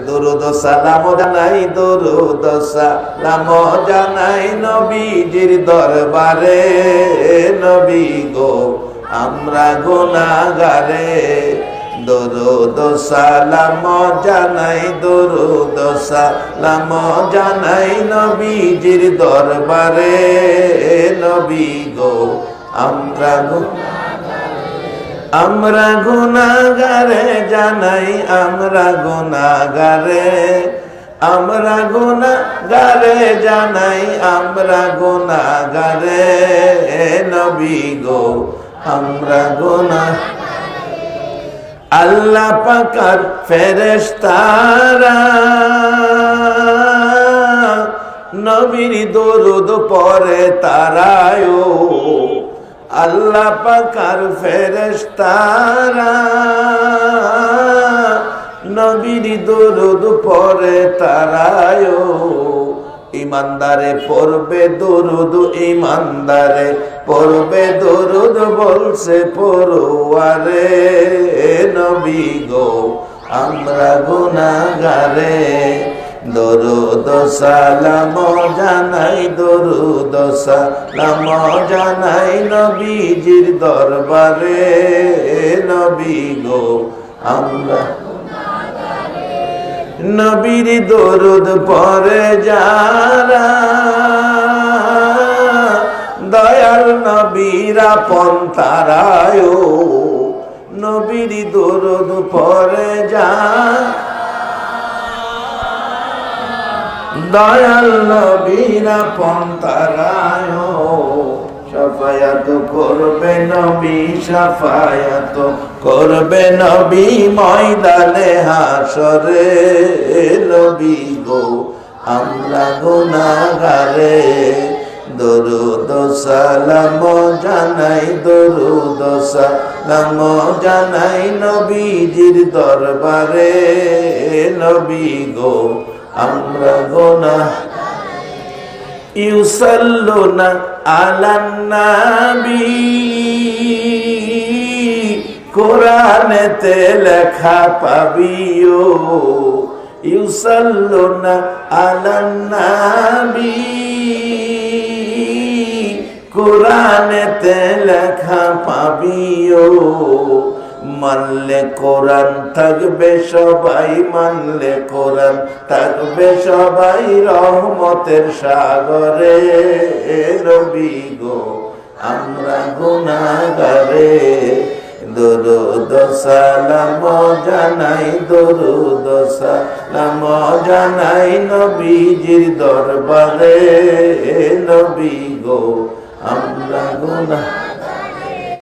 দরুদ সালাম জানাই, দরুদ সালাম জানাই নবীজির দরবারে। নবী গো আমরা গুনাহগারে, দরুদ সালাম জানাই, দরুদ সালাম জানাই নবীজির দরবারে। নবী গো আমরা গুনাহগারে জানাই, আমরা গুনাহগারে, আমরা গুনাহগারে জানাই, আমরা গুনাহগারে। নবী গো আমরা আল্লাহ পাকের ফেরেশতারা নবীর দরুদ পড়ে তারায়ো। আল্লাহ পাকের ফেরেশতারা নবীর দরুদ পড়ে তারায়ো। ইমানদারে পড়বে দরুদ, ইমানদারে পড়বে দরুদ বলছে পড়ুয়ারে। নবী গো আমরা গুনাহগারে, দরুদ সালাম জানাই, দরুদ সালাম জানাই নবীজির দরবারে। নবী গো আমরা নবীর দরুদ পড়ে যারা দয়াল নবীর আপন তারায়ো। নবীর দরুদ পড়ে যা দয়াল নবীর আপন তারায়ো। শাফায়াত করবে নবী, শাফায়াত করবে নবী ময়দানে হাশরে। নবী গো আমরা গুনাহগারে, দরুদ সালাম জানাই, দরুদ সালাম জানাই নবীজির দরবারে। নবী গো আমরা ইউসাল্লুনা আলান নবী, কোরআনেতে লেখা পাবিও। ইউসাল্লুনা আলান নবী, কোরআনেতে লেখা পাবিও। মানলে কোরআন থাকবে সবাই, মানলে কোরআন থাকবে সবাই রহমতের সাগরে। নবী গো আমরা গুনাহগারে, দরুদ সালাম জানাই, দরুদ সালাম জানাই নবীজির দরবারে। নবী গো আমরা গুনাহগারে।